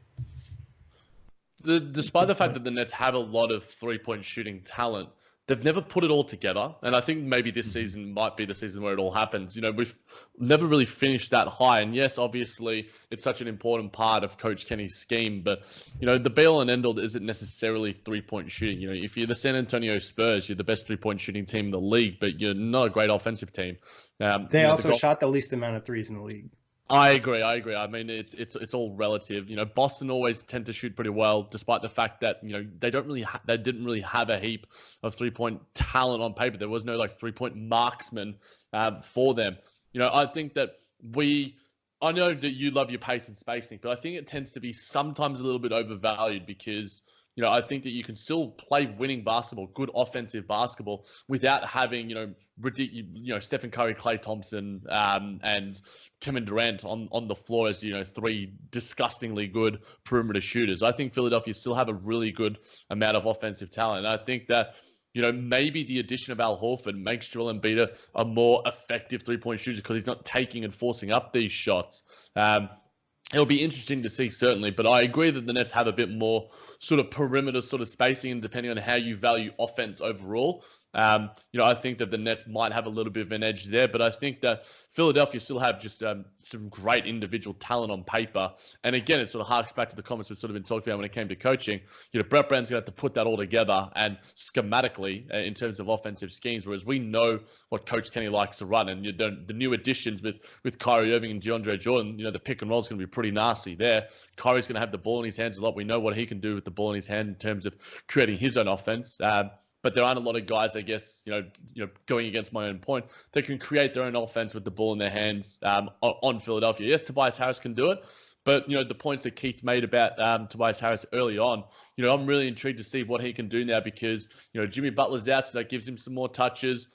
Speaker 3: Despite the fact that the Nets have a lot of 3-point shooting talent, they've never put it all together. And I think maybe this season might be the season where it all happens. We've never really finished that high. And yes, obviously, it's such an important part of Coach Kenny's scheme. But, the be-all and end-all isn't necessarily 3-point shooting. If you're the San Antonio Spurs, you're the best 3-point shooting team in the league, but you're not a great offensive team.
Speaker 1: They also shot the least amount of 3s in the league.
Speaker 3: I agree. I mean, it's all relative. Boston always tend to shoot pretty well, despite the fact that they didn't really have a heap of 3-point talent on paper. There was no 3-point marksman for them. I think that I know that you love your pace and spacing, but I think it tends to be sometimes a little bit overvalued because I think that you can still play winning basketball, good offensive basketball, without having, Stephen Curry, Klay Thompson, and Kevin Durant on the floor as, 3 disgustingly good perimeter shooters. I think Philadelphia still have a really good amount of offensive talent. And I think that, maybe the addition of Al Horford makes Joel Embiid a more effective 3-point shooter because he's not taking and forcing up these shots. It'll be interesting to see, certainly, but I agree that the Nets have a bit more sort of perimeter sort of spacing, and depending on how you value offense overall, I think that the Nets might have a little bit of an edge there, but I think that Philadelphia still have just some great individual talent on paper. And again, it sort of harks back to the comments we've sort of been talking about when it came to coaching. Brett Brown's going to have to put that all together and schematically in terms of offensive schemes, whereas we know what Coach Kenny likes to run. And the new additions with Kyrie Irving and DeAndre Jordan, the pick and roll is going to be pretty nasty there. Kyrie's going to have the ball in his hands a lot. We know what he can do with the ball in his hand in terms of creating his own offense. But there aren't a lot of guys, I guess, going against my own point, that can create their own offense with the ball in their hands on Philadelphia. Yes, Tobias Harris can do it, but, the points that Keith made about Tobias Harris early on, I'm really intrigued to see what he can do now because, Jimmy Butler's out, so that gives him some more touches.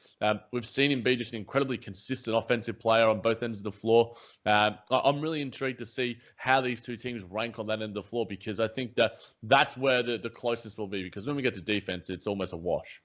Speaker 3: We've seen him be just an incredibly consistent offensive player on both ends of the floor. I'm really intrigued to see how these two teams rank on that end of the floor because I think that's where the closest will be because when we get to defense, it's almost a wash.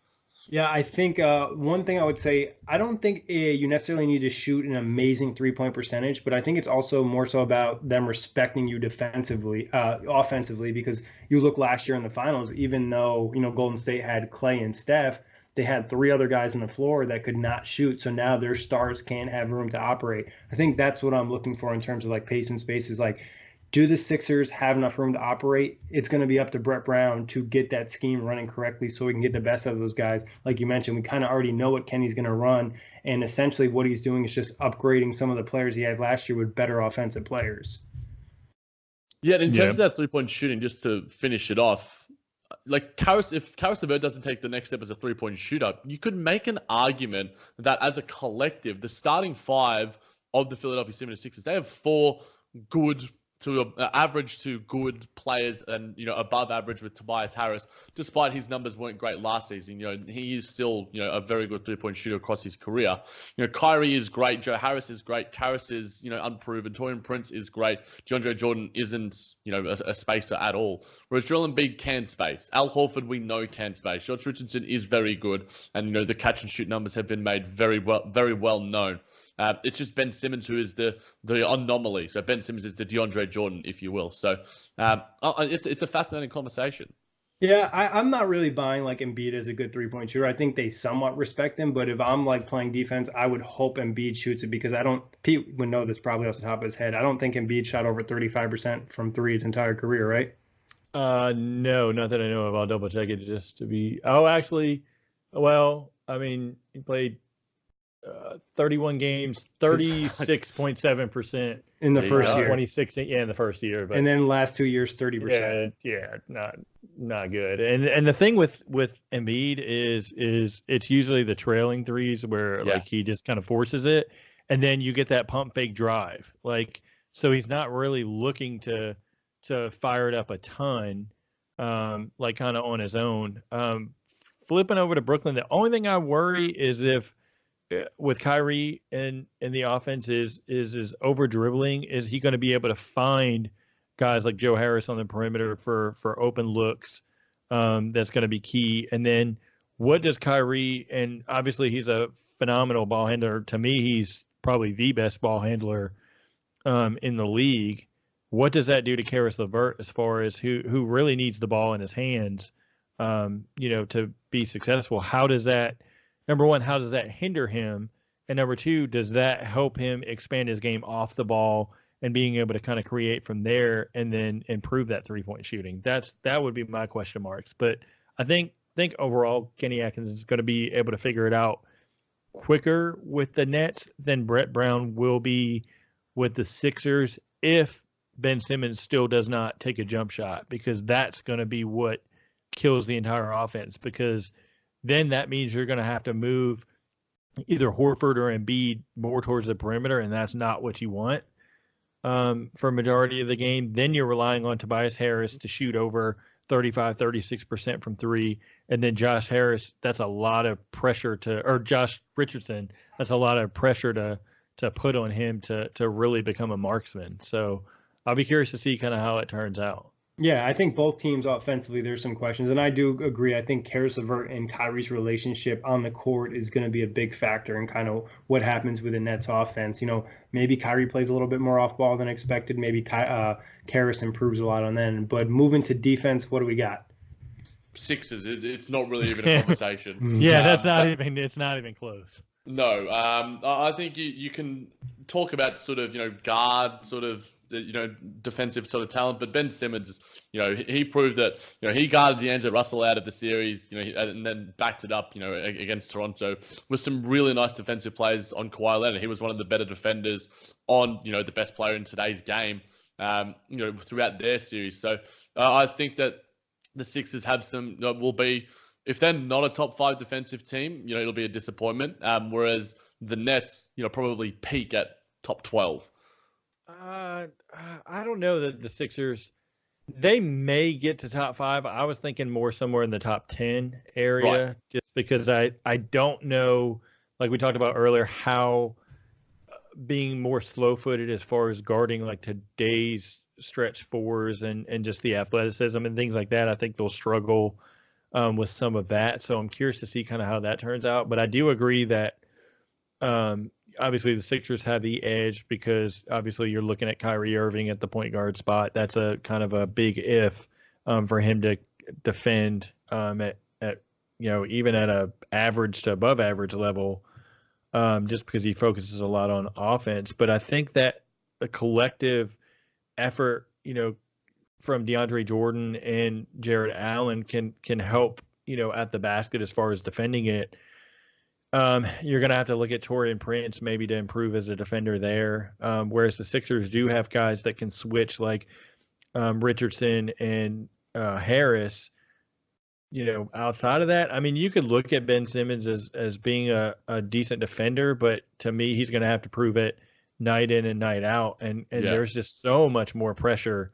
Speaker 1: Yeah, I think one thing I would say, I don't think you necessarily need to shoot an amazing 3-point percentage, but I think it's also more so about them respecting you offensively, because you look last year in the finals, even though, Golden State had Klay and Steph, they had 3 other guys on the floor that could not shoot. So now their stars can't have room to operate. I think that's what I'm looking for in terms of pace and space is do the Sixers have enough room to operate? It's going to be up to Brett Brown to get that scheme running correctly so we can get the best out of those guys. Like you mentioned, we kind of already know what Kenny's going to run, and essentially what he's doing is just upgrading some of the players he had last year with better offensive players.
Speaker 3: Yeah, in terms of that 3-point shooting, just to finish it off, like if Caris LeVert doesn't take the next step as a 3-point shooter, you could make an argument that as a collective, the starting five of the Philadelphia 76ers, they have four good to average to good players, and above average with Tobias Harris. Despite his numbers weren't great last season, he is still a very good 3-point shooter across his career. Kyrie is great, Joe Harris is great, Karras is unproven, Taurean Prince is great, DeAndre Jordan isn't a spacer at all. Whereas Joel Embiid can space, Al Horford we know can space, Josh Richardson is very good, and the catch and shoot numbers have been made very well known. It's just Ben Simmons who is the anomaly. So Ben Simmons is the DeAndre Jordan, if you will. So it's a fascinating conversation.
Speaker 1: Yeah, I'm not really buying like Embiid as a good 3-point shooter. I think they somewhat respect him, but if I'm like playing defense, I would hope Embiid shoots it, because Pete would know this probably off the top of his head. I don't think Embiid shot over 35% from three his entire career, right?
Speaker 2: No, not that I know of. I'll double check it just to be. Oh, actually, well, I mean, he played 31 games, 36.7%
Speaker 1: in the first year.
Speaker 2: 2016, yeah, in the first year.
Speaker 1: But, and then last 2 years, 30%.
Speaker 2: Yeah, not good. And the thing with Embiid is it's usually the trailing threes where like he just kind of forces it, and then you get that pump fake drive. Like, so he's not really looking to fire it up a ton, like kind of on his own. Flipping over to Brooklyn, the only thing I worry is if with Kyrie in the offense is over dribbling, is he going to be able to find guys like Joe Harris on the perimeter for open looks? That's going to be key. And then what does Kyrie, and obviously he's a phenomenal ball handler. To me, he's probably the best ball handler in the league. What does that do to Caris LeVert as far as who really needs the ball in his hands, to be successful? How does that, number one, how does that hinder him? And number two, does that help him expand his game off the ball and being able to kind of create from there and then improve that 3-point shooting? That would be my question marks. But I think overall, Kenny Atkins is going to be able to figure it out quicker with the Nets than Brett Brown will be with the Sixers if Ben Simmons still does not take a jump shot, because that's going to be what kills the entire offense, because then that means you're going to have to move either Horford or Embiid more towards the perimeter, and that's not what you want for a majority of the game. Then you're relying on Tobias Harris to shoot over 35-36% from three, and then Josh Harris, that's a lot of pressure or Josh Richardson, that's a lot of pressure to put on him to really become a marksman. So I'll be curious to see kind of how it turns out.
Speaker 1: Yeah, I think both teams offensively, there's some questions. And I do agree. I think Caris LeVert and Kyrie's relationship on the court is going to be a big factor in kind of what happens with the Nets offense. Maybe Kyrie plays a little bit more off ball than expected. Maybe Caris improves a lot on that. But moving to defense, what do we got?
Speaker 3: Sixers. It's not really even a conversation.
Speaker 2: Yeah, it's not even close.
Speaker 3: No, I think you can talk about sort of, guard sort of, defensive sort of talent, but Ben Simmons, he proved that, he guarded D'Angelo Russell out of the series, and then backed it up, against Toronto with some really nice defensive plays on Kawhi Leonard. He was one of the better defenders on, the best player in today's game, throughout their series. So I think that the Sixers have will be, if they're not a top 5 defensive team, it'll be a disappointment. Whereas the Nets, probably peak at top 12.
Speaker 2: I don't know that the Sixers, they may get to top 5. I was thinking more somewhere in the top 10 area, right, just because I don't know, like we talked about earlier, how being more slow-footed as far as guarding like today's stretch fours and just the athleticism and things like that. I think they'll struggle with some of that. So I'm curious to see kind of how that turns out. But I do agree that obviously the Sixers have the edge because obviously you're looking at Kyrie Irving at the point guard spot. That's a kind of a big if for him to defend at even at a average to above average level, just because he focuses a lot on offense. But I think that a collective effort, from DeAndre Jordan and Jared Allen can help, at the basket as far as defending it. You're going to have to look at Taurean Prince maybe to improve as a defender there. Whereas the Sixers do have guys that can switch. Like Richardson and Harris. Outside of that, I mean, you could look at Ben Simmons as being a decent defender, but to me, he's going to have to prove it night in and night out. And there's just so much more pressure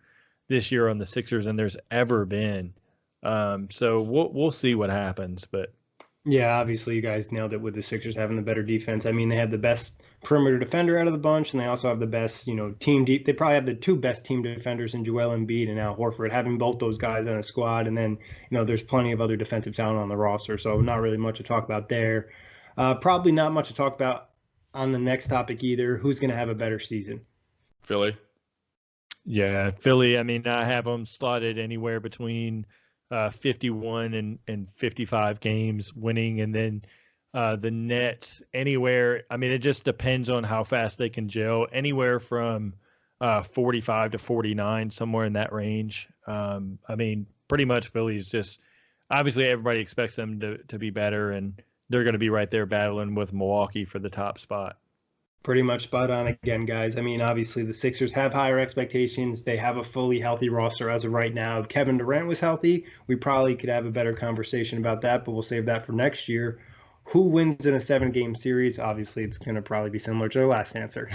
Speaker 2: this year on the Sixers than there's ever been. So we'll see what happens. But
Speaker 1: yeah, obviously you guys nailed it with the Sixers having the better defense. I mean, they have the best perimeter defender out of the bunch, and they also have the best, team deep. They probably have the two best team defenders in Joel Embiid and Al Horford. Having both those guys on a squad, and then there's plenty of other defensive talent on the roster, so not really much to talk about there. Probably not much to talk about on the next topic either. Who's going to have a better season?
Speaker 3: Philly.
Speaker 2: Yeah, Philly. I mean, I have them slotted anywhere between 51 and 55 games winning, and then the Nets anywhere. I mean, it just depends on how fast they can gel. Anywhere from 45 to 49, somewhere in that range. I mean, pretty much Philly's just obviously everybody expects them to be better, and they're going to be right there battling with Milwaukee for the top spot.
Speaker 1: Pretty much spot on again, guys. I mean, obviously the Sixers have higher expectations. They have a fully healthy roster as of right now. If Kevin Durant was healthy, we probably could have a better conversation about that, but we'll save that for next year. Who wins in a 7-game series? Obviously, it's going to probably be similar to the last answer.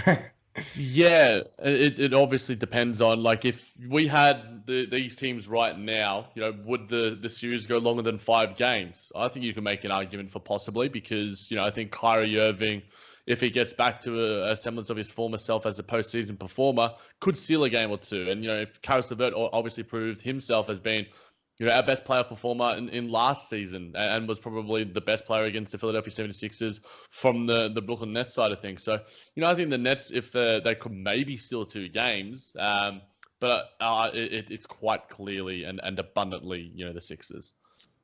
Speaker 3: Yeah, it obviously depends on, like, if we had these teams right now, would the series go longer than 5 games? I think you can make an argument for possibly, because, I think Kyrie Irving, if he gets back to a semblance of his former self as a postseason performer, could steal a game or two. And, if Karis LeVert obviously proved himself as being, our best player performer in last season, and was probably the best player against the Philadelphia 76ers from the Brooklyn Nets side of things. So, I think the Nets, if they could maybe steal 2 games, but it's quite clearly and abundantly, the Sixers.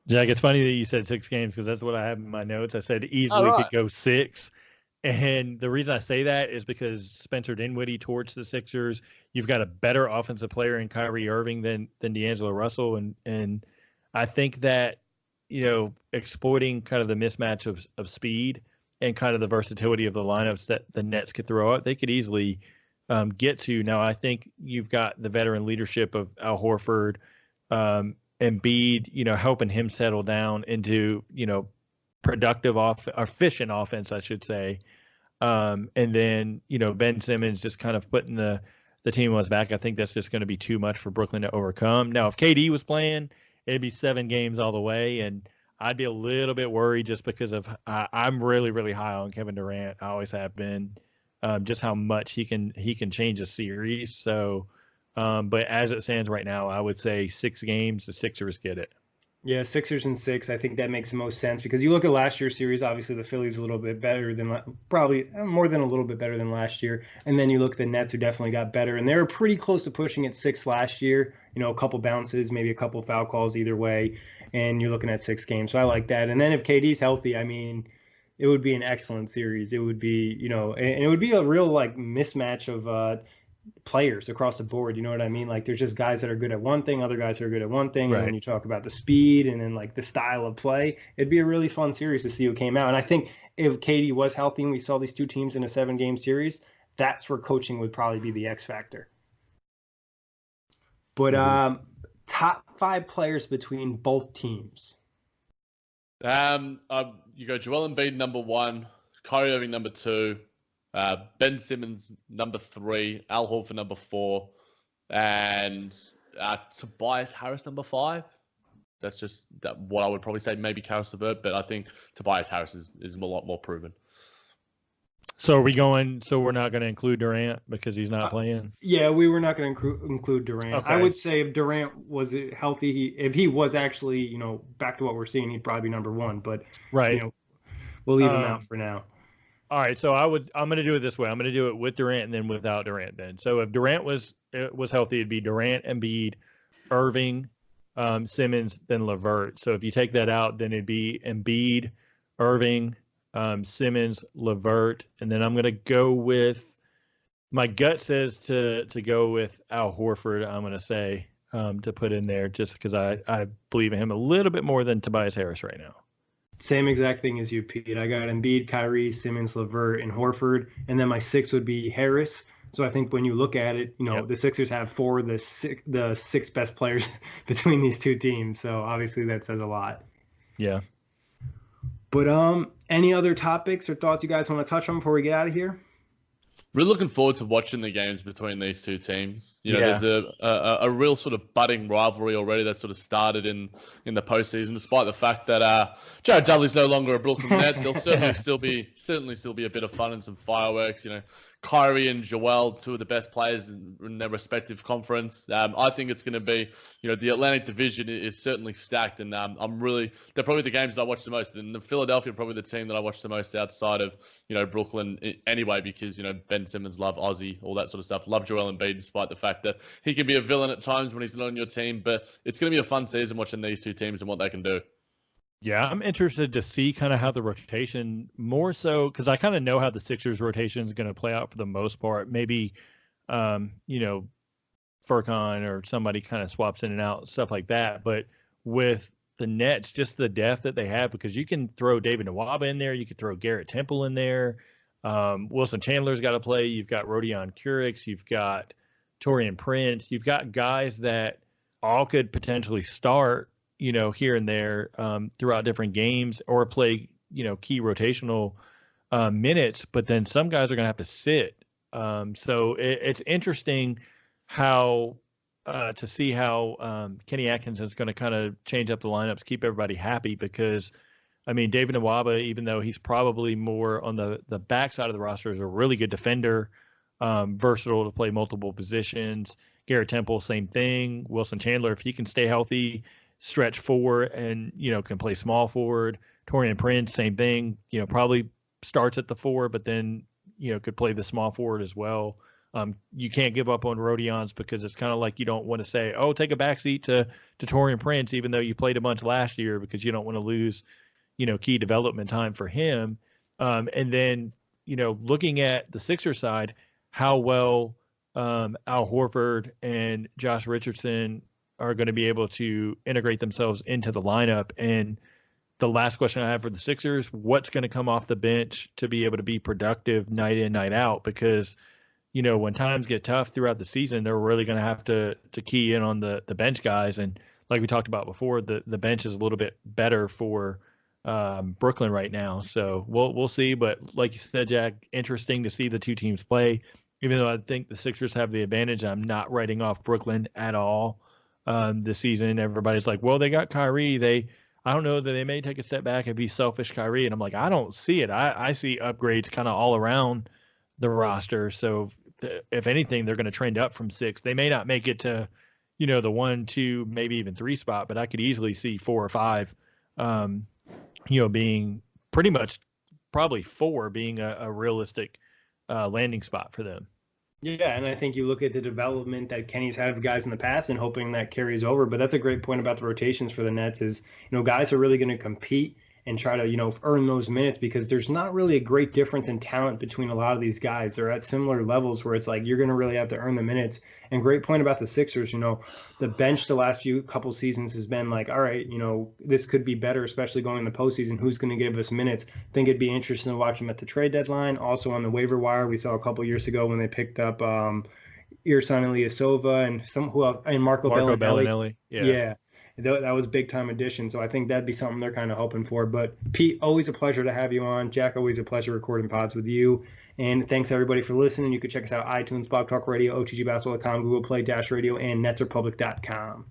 Speaker 2: Jack, it's funny that you said 6 games, because that's what I have in my notes. I said easily could go 6. And the reason I say that is because Spencer Dinwiddie torched the Sixers. You've got a better offensive player in Kyrie Irving than D'Angelo Russell. And I think that, exploiting kind of the mismatch of speed and kind of the versatility of the lineups that the Nets could throw out, they could easily get to. Now, I think you've got the veteran leadership of Al Horford, Embiid, helping him settle down into, productive efficient offense, I should say. And then, Ben Simmons just kind of putting the team on his back. I think that's just going to be too much for Brooklyn to overcome. Now, if KD was playing, it'd be 7 games all the way. And I'd be a little bit worried just because of I'm really, really high on Kevin Durant. I always have been, just how much he can change a series. So, but as it stands right now, I would say 6 games, the Sixers get it.
Speaker 1: Yeah, Sixers and 6. I think that makes the most sense, because you look at last year's series, obviously the Phillies a little bit better than, probably more than a little bit better than last year. And then you look at the Nets, who definitely got better. And they were pretty close to pushing at 6 last year. A couple bounces, maybe a couple foul calls either way. And you're looking at 6 games. So I like that. And then if KD's healthy, I mean, it would be an excellent series. It would be, and it would be a real mismatch of players across the board. You know what I mean? Like, there's just guys that are good at one thing, other guys that are good at one thing, right. And then you talk about the speed and then the style of play. It'd be a really fun series to see who came out. And I think if KD was healthy and we saw these 2 teams in a 7-game series, that's where coaching would probably be the X factor. But top 5 players between both teams.
Speaker 3: You go Joel Embiid number 1, Kyrie Irving number 2, Ben Simmons number 3, Al Horford number 4, and Tobias Harris number 5. That's just what I would probably say. Maybe Karis LeVert, but I think Tobias Harris is a lot more proven.
Speaker 2: So are we going? So we're not going to include Durant because he's not playing?
Speaker 1: Yeah, we were not going to include Durant. Okay. I would say if Durant was healthy, if he was actually, back to what we're seeing, he'd probably be number 1. But
Speaker 2: right,
Speaker 1: we'll leave him out for now.
Speaker 2: All right, so I'm going to do it this way. I'm going to do it with Durant and then without Durant. Then, so if Durant was healthy, it'd be Durant, Embiid, Irving, Simmons, then LeVert. So if you take that out, then it'd be Embiid, Irving, Simmons, LeVert, and then I'm going to go with, my gut says to go with Al Horford. I'm going to say to put in there just because I believe in him a little bit more than Tobias Harris right now.
Speaker 1: Same exact thing as you, Pete. I got Embiid, Kyrie, Simmons, LeVert, and Horford. And then my 6 would be Harris, So I think when you look at it, the Sixers have four of the six best players between these two teams. So obviously that says a lot.
Speaker 2: Yeah.
Speaker 1: But any other topics or thoughts you guys want to touch on before we get out of here?
Speaker 3: Really looking forward to watching the games between these two teams. There's a real sort of budding rivalry already that sort of started in the postseason, despite the fact that Jared Dudley's no longer a Brooklyn Net. There'll certainly still be a bit of fun and some fireworks. Kyrie and Joel, two of the best players in their respective conference. I think it's going to be, the Atlantic Division is certainly stacked, and they're probably the games that I watch the most. And the Philadelphia probably the team that I watch the most outside of, Brooklyn anyway, because, Ben Simmons, love Ozzy, all that sort of stuff. Love Joel Embiid, despite the fact that he can be a villain at times when he's not on your team. But it's going to be a fun season watching these two teams and what they can do.
Speaker 2: Yeah, I'm interested to see kind of how the rotation, more so because I kind of know how the Sixers rotation is going to play out for the most part. Maybe, Furkan or somebody kind of swaps in and out, stuff like that. But with the Nets, just the depth that they have, because you can throw David Nwaba in there, you could throw Garrett Temple in there. Wilson Chandler's got to play. You've got Rodion Kurix. You've got Taurean Prince. You've got guys that all could potentially start, here and there throughout different games or play, key rotational minutes, but then some guys are going to have to sit. So it's interesting how to see how Kenny Atkins is going to kind of change up the lineups, keep everybody happy, because, David Nwaba, even though he's probably more on the backside of the roster, is a really good defender, versatile to play multiple positions. Garrett Temple, same thing. Wilson Chandler, if he can stay healthy, stretch forward and, can play small forward. Taurean Prince, same thing, probably starts at the 4, but then, could play the small forward as well. You can't give up on Rodion's because it's kind of like you don't want to say, oh, take a backseat to Taurean Prince, even though you played a bunch last year, because you don't want to lose, key development time for him. And then, looking at the Sixers side, how well Al Horford and Josh Richardson are going to be able to integrate themselves into the lineup. And the last question I have for the Sixers, what's going to come off the bench to be able to be productive night in, night out? Because, when times get tough throughout the season, they're really going to have to key in on the bench guys. And like we talked about before, the bench is a little bit better for Brooklyn right now. So we'll see. But like you said, Jack, interesting to see the two teams play. Even though I think the Sixers have the advantage, I'm not writing off Brooklyn at all. This season, everybody's like, well, they got Kyrie. I don't know that they may take a step back and be selfish Kyrie. And I'm like, I don't see it. I see upgrades kind of all around the roster. So if anything, they're going to trend up from 6. They may not make it to, the 1, 2, maybe even 3 spot, but I could easily see 4 or 5, being pretty much probably 4 being a realistic landing spot for them.
Speaker 1: Yeah, and I think you look at the development that Kenny's had with guys in the past and hoping that carries over. But that's a great point about the rotations for the Nets is, guys are really going to compete and try to, earn those minutes, because there's not really a great difference in talent between a lot of these guys. They're at similar levels where it's like you're going to really have to earn the minutes. And great point about the Sixers, the bench the last couple seasons has been like, all right, this could be better, especially going in the postseason. Who's going to give us minutes? I think it'd be interesting to watch them at the trade deadline. Also on the waiver wire, we saw a couple years ago when they picked up Ersan Ilyasova and who else? And Marco Bellinelli. Yeah. That was a big-time addition, so I think that'd be something they're kind of hoping for. But, Pete, always a pleasure to have you on. Jack, always a pleasure recording pods with you. And thanks, everybody, for listening. You can check us out iTunes, Blog Talk Radio, OTGBasketball.com, Google Play, Dash Radio, and NetsRepublic.com.